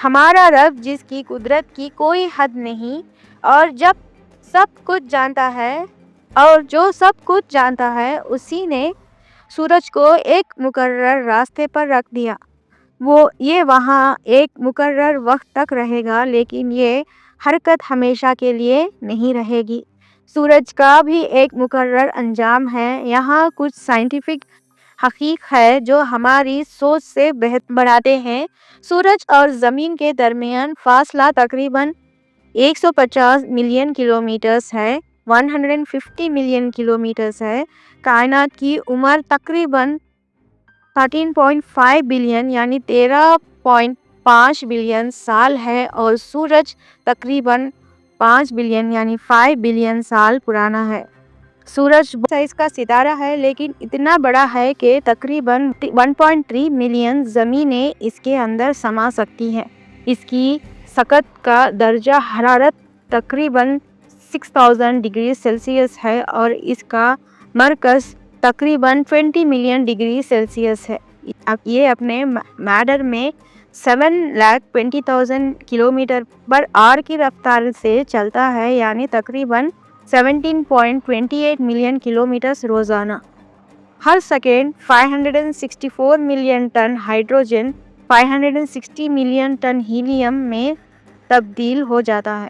ہمارا رب جس کی قدرت کی کوئی حد نہیں اور جو سب کچھ جانتا ہے اسی نے سورج کو ایک مقرر راستے پر رکھ دیا۔ یہ وہاں ایک مقرر وقت تک رہے گا، لیکن یہ حرکت ہمیشہ کے لیے نہیں رہے گی۔ سورج کا بھی ایک مقرر انجام ہے۔ یہاں کچھ سائنٹیفک حقائق ہے جو ہماری سوچ سے بڑھاتے ہیں۔ سورج اور زمین کے درمیان فاصلہ تقریباً 150 ملین کلومیٹرز ہے، 150 ملین کلومیٹرز ہے۔ کائنات کی عمر تقریباً 13.5 بلین یعنی 13.5 بلین سال ہے اور سورج تقریباً 5 بلین یعنی 5 بلین سال پرانا ہے۔ سورج بہت سائز کا ستارہ ہے، لیکن اتنا بڑا ہے کہ تقریباً 1.3 ملین زمینیں اس کے اندر سما سکتی ہیں۔ اس کی سطح کا درجہ حرارت تقریباً 6000 ڈگری سیلسیس ہے اور اس کا مرکز تقریباً 20 ملین ڈگری سیلسیس ہے۔ یہ اپنے مدار میں 7,20,000 کلومیٹر پر آور کی رفتار سے چلتا ہے، یعنی تقریباً 17.28 ملین کلومیٹر روزانہ۔ ہر second 564 million ton hydrogen 560 million ton helium میں تبدیل ہو جاتا ہے۔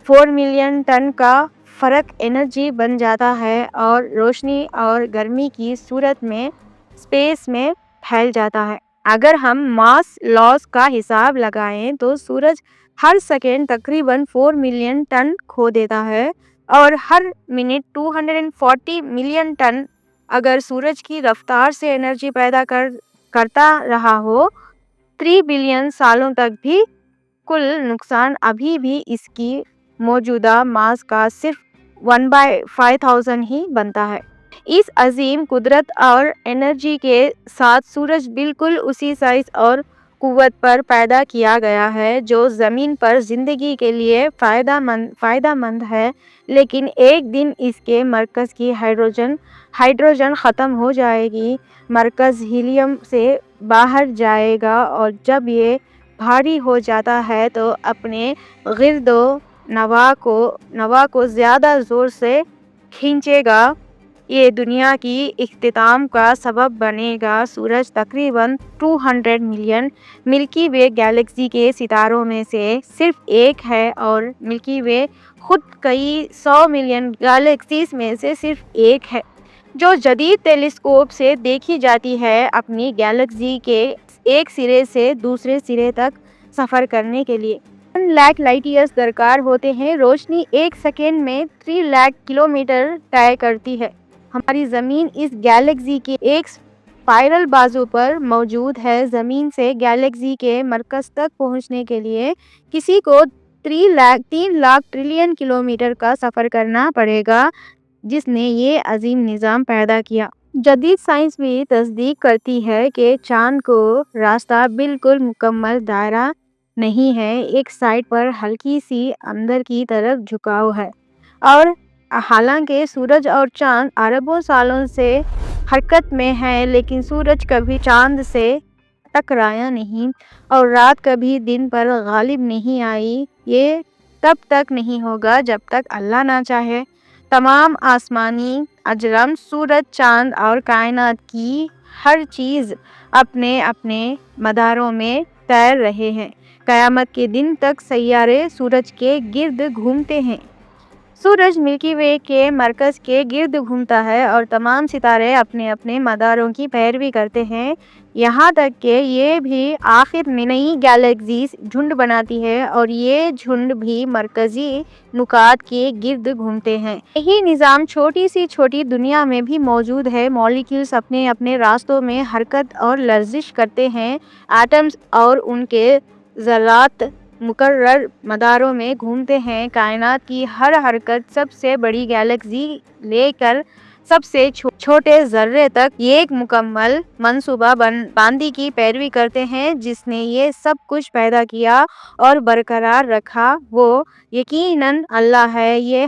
4 ملین ٹن کا فرق انرجی بن جاتا ہے اور روشنی اور گرمی کی صورت میں اسپیس میں پھیل جاتا ہے۔ اگر ہم ماس لاس کا حساب لگائیں تو سورج ہر سیکنڈ تقریباً 4 ملین ٹن کھو دیتا ہے اور ہر منٹ 240 ملین ٹن۔ اگر سورج کی رفتار سے انرجی پیدا کرتا رہا ہو 3 بلین سالوں تک بھی، کل نقصان ابھی بھی اس کی موجودہ ماس کا صرف 1/5000 ہی بنتا ہے۔ اس عظیم قدرت اور انرجی کے ساتھ سورج بالکل اسی سائز اور قوت پر پیدا کیا گیا ہے جو زمین پر زندگی کے لیے فائدہ مند ہے، لیکن ایک دن اس کے مرکز کی ہائیڈروجن ختم ہو جائے گی، مرکز ہیلیم سے باہر جائے گا اور جب یہ بھاری ہو جاتا ہے تو اپنے گرد و نواح کو زیادہ زور سے کھینچے گا۔ یہ دنیا کی اختتام کا سبب بنے گا۔ سورج تقریباً 200 ملین ملکی وے گیلیکسی کے ستاروں میں سے صرف ایک ہے اور ملکی وے خود کئی 100 ملین گیلیکسیز میں سے صرف ایک ہے جو جدید ٹیلیسکوپ سے دیکھی جاتی ہے۔ اپنی گیلیکسی کے ایک سرے سے دوسرے سرے تک سفر کرنے کے لیے 1 لاکھ لائٹ ایئرز درکار ہوتے ہیں۔ روشنی ایک سیکنڈ میں 3 لاکھ کلومیٹر طے کرتی ہے۔ ہماری زمین اس گیلیکسی کے ایک اسپائرل بازو پر موجود ہے۔ زمین سے گیلیکسی کے مرکز تک پہنچنے کے لیے کسی کو 3 لاکھ ٹریلین کلومیٹر کا سفر کرنا پڑے گا، جس نے یہ عظیم نظام پیدا کیا۔ جدید سائنس بھی تصدیق کرتی ہے کہ چاند کو راستہ بالکل مکمل دائرہ نہیں ہے، ایک سائٹ پر ہلکی سی اندر کی طرف جھکاؤ ہے۔ اور حالانکہ سورج اور چاند اربوں سالوں سے حرکت میں ہیں، لیکن سورج کبھی چاند سے ٹکرایا نہیں اور رات کبھی دن پر غالب نہیں آئی۔ یہ تب تک نہیں ہوگا جب تک اللہ نہ چاہے۔ تمام آسمانی اجرام، سورج، چاند اور کائنات کی ہر چیز اپنے اپنے مداروں میں تیر رہے ہیں۔ قیامت کے دن تک سیارے سورج کے گرد گھومتے ہیں۔ سورج ملکی وے کے مرکز کے گرد گھومتا ہے اور تمام ستارے اپنے اپنے مداروں کی پیروی کرتے ہیں، یہاں تک کہ یہ بھی آخر میں نئی گیلیکسیز جھنڈ بناتی ہے اور یہ جھنڈ بھی مرکزی نقاط کے گرد گھومتے ہیں۔ یہی نظام چھوٹی سی چھوٹی دنیا میں بھی موجود ہے۔ مالیکیولز اپنے اپنے راستوں میں حرکت اور لرزش کرتے ہیں۔ ایٹمز اور ان کے ذرات مقرر مداروں میں گھومتے ہیں۔ کائنات کی ہر حرکت سب سے بڑی گیلیکسی لے کر سب سے چھوٹے ذرے تک ایک مکمل منصوبہ بندی کی پیروی کرتے ہیں۔ جس نے یہ سب کچھ پیدا کیا اور برقرار رکھا وہ یقیناً اللہ ہے۔ یہ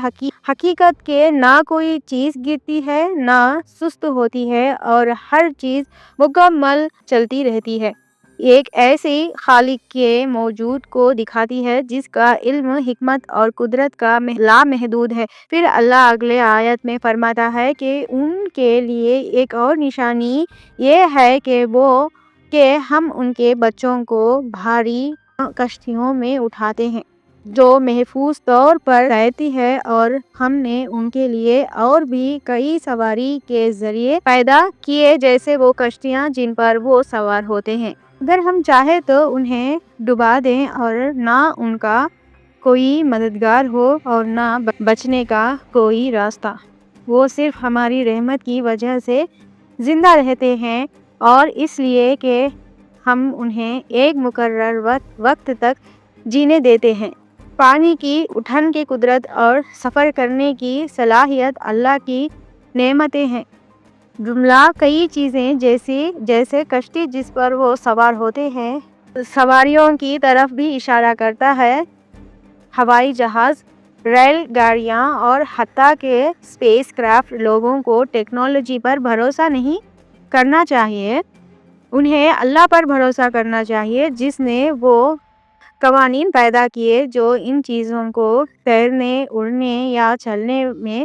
حقیقت کہ نہ کوئی چیز گرتی ہے نہ سست ہوتی ہے اور ہر چیز مکمل چلتی رہتی ہے۔ ایک ایسی خالق کے موجود کو دکھاتی ہے جس کا علم، حکمت اور قدرت کا لامحدود ہے۔ پھر اللہ اگلے آیت میں فرماتا ہے کہ ان کے لیے ایک اور نشانی یہ ہے کہ ہم ان کے بچوں کو بھاری کشتیوں میں اٹھاتے ہیں جو محفوظ طور پر تیرتی ہے، اور ہم نے ان کے لیے اور بھی کئی سواری کے ذریعے پیدا کیے جیسے وہ کشتیاں جن پر وہ سوار ہوتے ہیں۔ اگر ہم چاہیں تو انہیں ڈبا دیں اور نہ ان کا کوئی مددگار ہو اور نہ بچنے کا کوئی راستہ۔ وہ صرف ہماری رحمت کی وجہ سے زندہ رہتے ہیں اور اس لیے کہ ہم انہیں ایک مقرر وقت تک جینے دیتے ہیں۔ پانی کی اٹھن کی قدرت اور سفر کرنے کی صلاحیت اللہ کی نعمتیں ہیں۔ جملہ کئی چیزیں جیسے کشتی جس پر وہ سوار ہوتے ہیں، سواریوں کی طرف بھی اشارہ کرتا ہے۔ ہوائی جہاز، ریل گاڑیاں اور حتیٰ کہ اسپیس کرافٹ۔ لوگوں کو ٹیکنالوجی پر بھروسہ نہیں کرنا چاہیے، انہیں اللہ پر بھروسہ کرنا چاہیے جس نے وہ قوانین پیدا کیے جو ان چیزوں کو تیرنے، اڑنے یا چلنے میں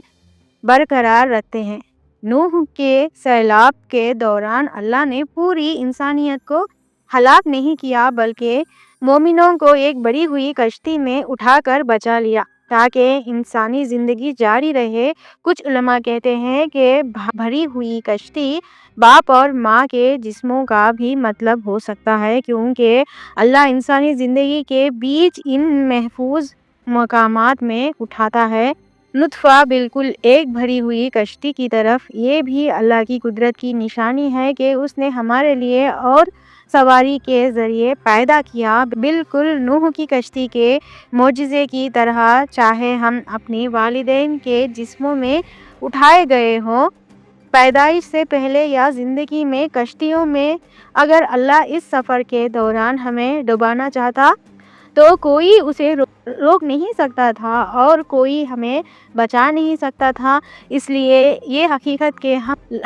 برقرار رکھتے ہیں۔ نوح کے سیلاب کے دوران اللہ نے پوری انسانیت کو ہلاک نہیں کیا بلکہ مومنوں کو ایک بڑھی ہوئی کشتی میں اٹھا کر بچا لیا تاکہ انسانی زندگی جاری رہے۔ کچھ علماء کہتے ہیں کہ بھری ہوئی کشتی باپ اور ماں کے جسموں کا بھی مطلب ہو سکتا ہے، کیونکہ اللہ انسانی زندگی کے بیچ ان محفوظ مقامات میں اٹھاتا ہے۔ نطفہ بالکل ایک بھری ہوئی کشتی کی طرف۔ یہ بھی اللہ کی قدرت کی نشانی ہے کہ اس نے ہمارے لیے اور سواری کے ذریعے پیدا کیا، بالکل نوح کی کشتی کے معجزے کی طرح۔ چاہے ہم اپنے والدین کے جسموں میں اٹھائے گئے ہوں پیدائش سے پہلے یا زندگی میں کشتیوں میں، اگر اللہ اس سفر کے دوران ہمیں ڈبانا چاہتا تو کوئی اسے روک نہیں سکتا تھا اور کوئی ہمیں بچا نہیں سکتا تھا۔ اس لیے یہ حقیقت کہ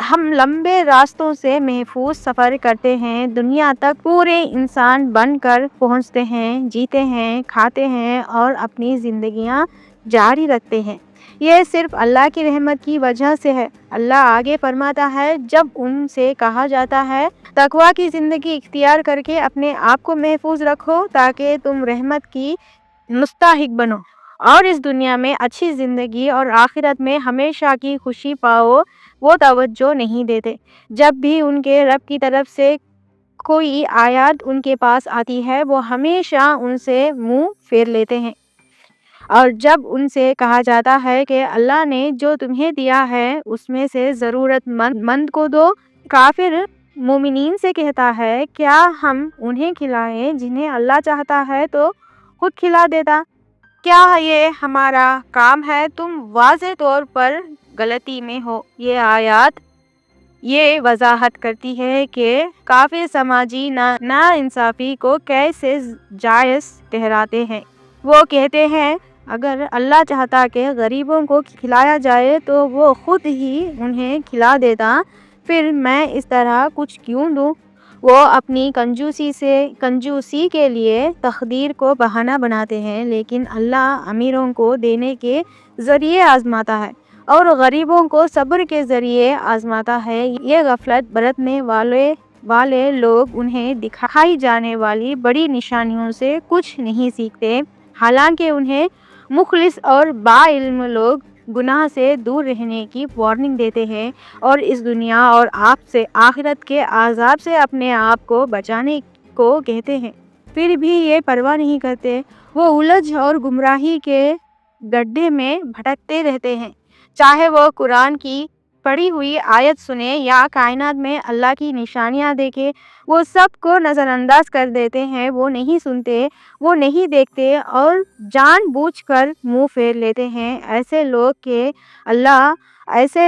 ہم لمبے راستوں سے محفوظ سفر کرتے ہیں، دنیا تک پورے انسان بن کر پہنچتے ہیں، جیتے ہیں، کھاتے ہیں اور اپنی زندگیاں جاری رکھتے ہیں، یہ صرف اللہ کی رحمت کی وجہ سے ہے۔ اللہ آگے فرماتا ہے، جب ان سے کہا جاتا ہے تقویٰ کی زندگی اختیار کر کے اپنے آپ کو محفوظ رکھو تاکہ تم رحمت کی مستحق بنو اور اس دنیا میں اچھی زندگی اور آخرت میں ہمیشہ کی خوشی پاؤ، وہ توجہ نہیں دیتے۔ جب بھی ان کے رب کی طرف سے کوئی آیت ان کے پاس آتی ہے وہ ہمیشہ ان سے منہ پھیر لیتے ہیں، اور جب ان سے کہا جاتا ہے کہ اللہ نے جو تمہیں دیا ہے اس میں سے ضرورت مند کو دو، کافر مومنین سے کہتا ہے کیا ہم انہیں کھلائیں جنہیں اللہ چاہتا ہے تو خود کھلا دیتا؟ کیا یہ ہمارا کام ہے؟ تم واضح طور پر غلطی میں ہو۔ یہ آیات یہ وضاحت کرتی ہے کہ کافر سماجی ناانصافی کو کیسے جائز ٹھہراتے ہیں۔ وہ کہتے ہیں اگر اللہ چاہتا کہ غریبوں کو کھلایا جائے تو وہ خود ہی انہیں کھلا دیتا، پھر میں اس طرح کچھ کیوں دوں؟ وہ اپنی کنجوسی کے لیے تقدیر کو بہانہ بناتے ہیں، لیکن اللہ امیروں کو دینے کے ذریعے آزماتا ہے اور غریبوں کو صبر کے ذریعے آزماتا ہے۔ یہ غفلت برتنے والے لوگ انہیں دکھائی جانے والی بڑی نشانیوں سے کچھ نہیں سیکھتے، حالانکہ انہیں مخلص اور باعلم لوگ گناہ سے دور رہنے کی وارننگ دیتے ہیں اور اس دنیا اور آخرت کے عذاب سے اپنے آپ کو بچانے کو کہتے ہیں، پھر بھی یہ پرواہ نہیں کرتے۔ وہ الجھ اور گمراہی کے گڈھے میں بھٹکتے رہتے ہیں، چاہے وہ قرآن کی پڑھی ہوئی آیت سنیں یا کائنات میں اللہ کی نشانیاں دیکھیں، وہ سب کو نظر انداز کر دیتے ہیں۔ وہ نہیں سنتے، وہ نہیں دیکھتے اور جان بوجھ کر منہ پھیر لیتے ہیں۔ ایسے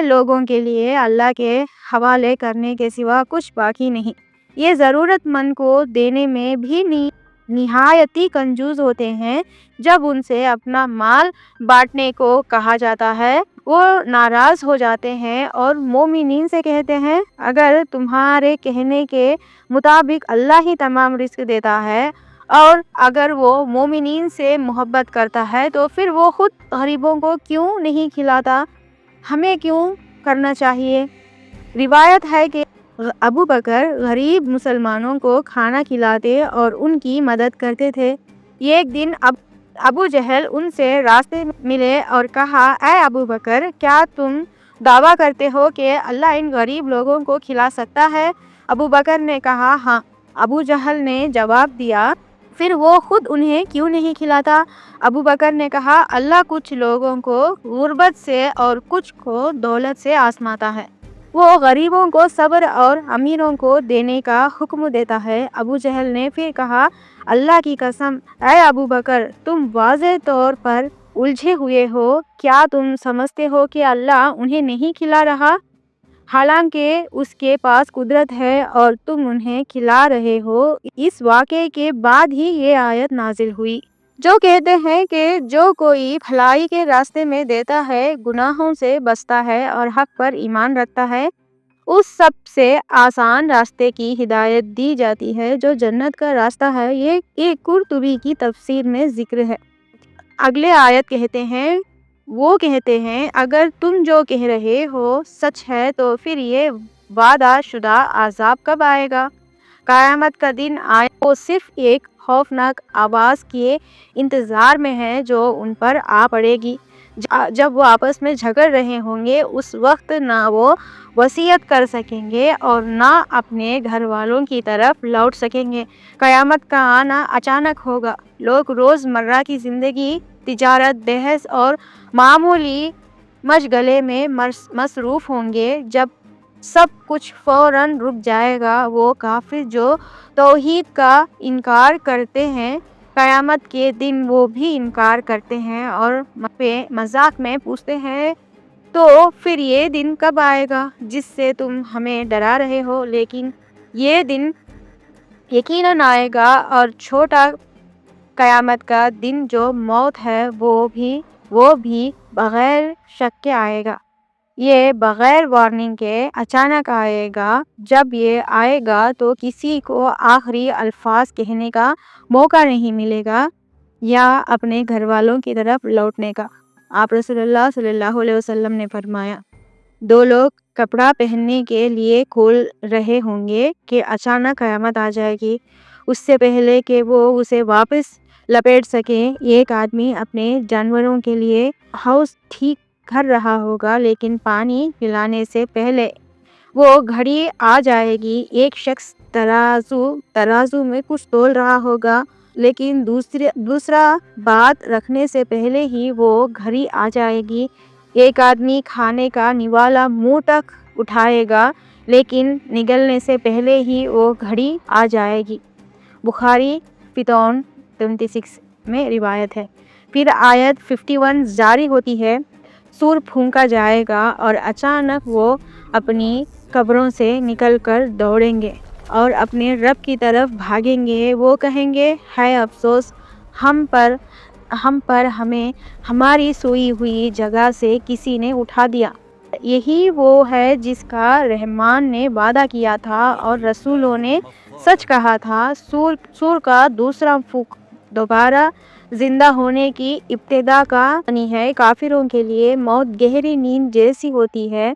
لوگوں کے لیے اللہ کے حوالے کرنے کے سوا کچھ باقی نہیں۔ یہ ضرورت مند کو دینے میں بھی نہایتی کنجوس ہوتے ہیں۔ جب ان سے اپنا مال بانٹنے کو کہا جاتا ہے وہ ناراض ہو جاتے ہیں اور مومنین سے کہتے ہیں اگر تمہارے کہنے کے مطابق اللہ ہی تمام رزق دیتا ہے اور اگر وہ مومنین سے محبت کرتا ہے تو پھر وہ خود غریبوں کو کیوں نہیں کھلاتا، ہمیں کیوں کرنا چاہیے۔ روایت ہے کہ ابو بکر غریب مسلمانوں کو کھانا کھلاتے اور ان کی مدد کرتے تھے۔ ایک دن ابو جہل ان سے راستے میں ملے اور کہا اے ابو بکر، کیا تم دعویٰ کرتے ہو کہ اللہ ان غریب لوگوں کو کھلا سکتا ہے؟ ابو بکر نے کہا ہاں۔ ابو جہل نے جواب دیا پھر وہ خود انہیں کیوں نہیں کھلاتا؟ ابو بکر نے کہا اللہ کچھ لوگوں کو غربت سے اور کچھ کو دولت سے آزماتا ہے، وہ غریبوں کو صبر اور امیروں کو دینے کا حکم دیتا ہے۔ ابو جہل نے پھر کہا اللہ کی قسم اے ابو بکر، تم واضح طور پر الجھے ہوئے ہو، کیا تم سمجھتے ہو کہ اللہ انہیں نہیں کھلا رہا حالانکہ اس کے پاس قدرت ہے اور تم انہیں کھلا رہے ہو؟ اس واقعے کے بعد ہی یہ آیت نازل ہوئی جو کہتے ہیں کہ جو کوئی بھلائی کے راستے میں دیتا ہے، گناہوں سے بچتا ہے اور حق پر ایمان رکھتا ہے، اس سب سے آسان راستے کی ہدایت دی جاتی ہے جو جنت کا راستہ ہے۔ یہ قرطبی کی تفسیر میں ذکر ہے۔ اگلے آیت وہ کہتے ہیں اگر تم جو کہہ رہے ہو سچ ہے تو پھر یہ وعدہ شدہ عذاب کب آئے گا؟ قیامت کا دن آئے وہ صرف ایک خوفناک آواز کے انتظار میں ہے جو ان پر آ پڑے گی جب وہ آپس میں جھگڑ رہے ہوں گے۔ اس وقت نہ وہ وصیت کر سکیں گے اور نہ اپنے گھر والوں کی طرف لوٹ سکیں گے۔ قیامت کا آنا اچانک ہوگا، لوگ روز مرہ کی زندگی، تجارت، بحث اور معمولی مشغلے میں مصروف ہوں گے۔ جب سب کچھ فوراً رک جائے گا، وہ کافر جو توحید کا انکار کرتے ہیں قیامت کے دن وہ بھی انکار کرتے ہیں اور مذاق میں پوچھتے ہیں تو پھر یہ دن کب آئے گا جس سے تم ہمیں ڈرا رہے ہو؟ لیکن یہ دن یقیناً آئے گا اور چھوٹا قیامت کا دن جو موت ہے وہ بھی بغیر شک کے آئے گا۔ یہ بغیر وارننگ کے اچانک آئے گا۔ جب یہ آئے گا تو کسی کو آخری الفاظ کہنے کا موقع نہیں ملے گا یا اپنے گھر والوں کی طرف لوٹنے کا۔ آپ رسول اللہ صلی اللہ علیہ وسلم نے فرمایا دو لوگ کپڑا پہننے کے لیے کھول رہے ہوں گے کہ اچانک قیامت آ جائے گی، اس سے پہلے کہ وہ اسے واپس لپیٹ سکیں۔ ایک آدمی اپنے جانوروں کے لیے حوض ٹھیک کر رہا ہوگا لیکن پانی پلانے سے پہلے وہ گھڑی آ جائے گی۔ ایک شخص ترازو میں کچھ تول رہا ہوگا لیکن دوسرا بات رکھنے سے پہلے ہی وہ گھڑی آ جائے گی۔ ایک آدمی کھانے کا نوالا منہ تک اٹھائے گا لیکن نگلنے سے پہلے ہی وہ گھڑی آ جائے گی۔ بخاری 26 میں روایت ہے۔ پھر آیت 51 جاری ہوتی ہے، سور پھونکا جائے گا اور اچانک وہ اپنی قبروں سے نکل کر دوڑیں گے اور اپنے رب کی طرف بھاگیں گے۔ وہ کہیں گے ہے افسوس ہم پر ہمیں ہماری سوئی ہوئی جگہ سے کسی نے اٹھا دیا۔ یہی وہ ہے جس کا رحمان نے وعدہ کیا تھا اور رسولوں نے سچ کہا تھا۔ سور کا دوسرا پھونک دوبارہ زندہ ہونے کی ابتدا کا یعنی ہے۔ کافروں کے لیے موت گہری نیند جیسی ہوتی ہے۔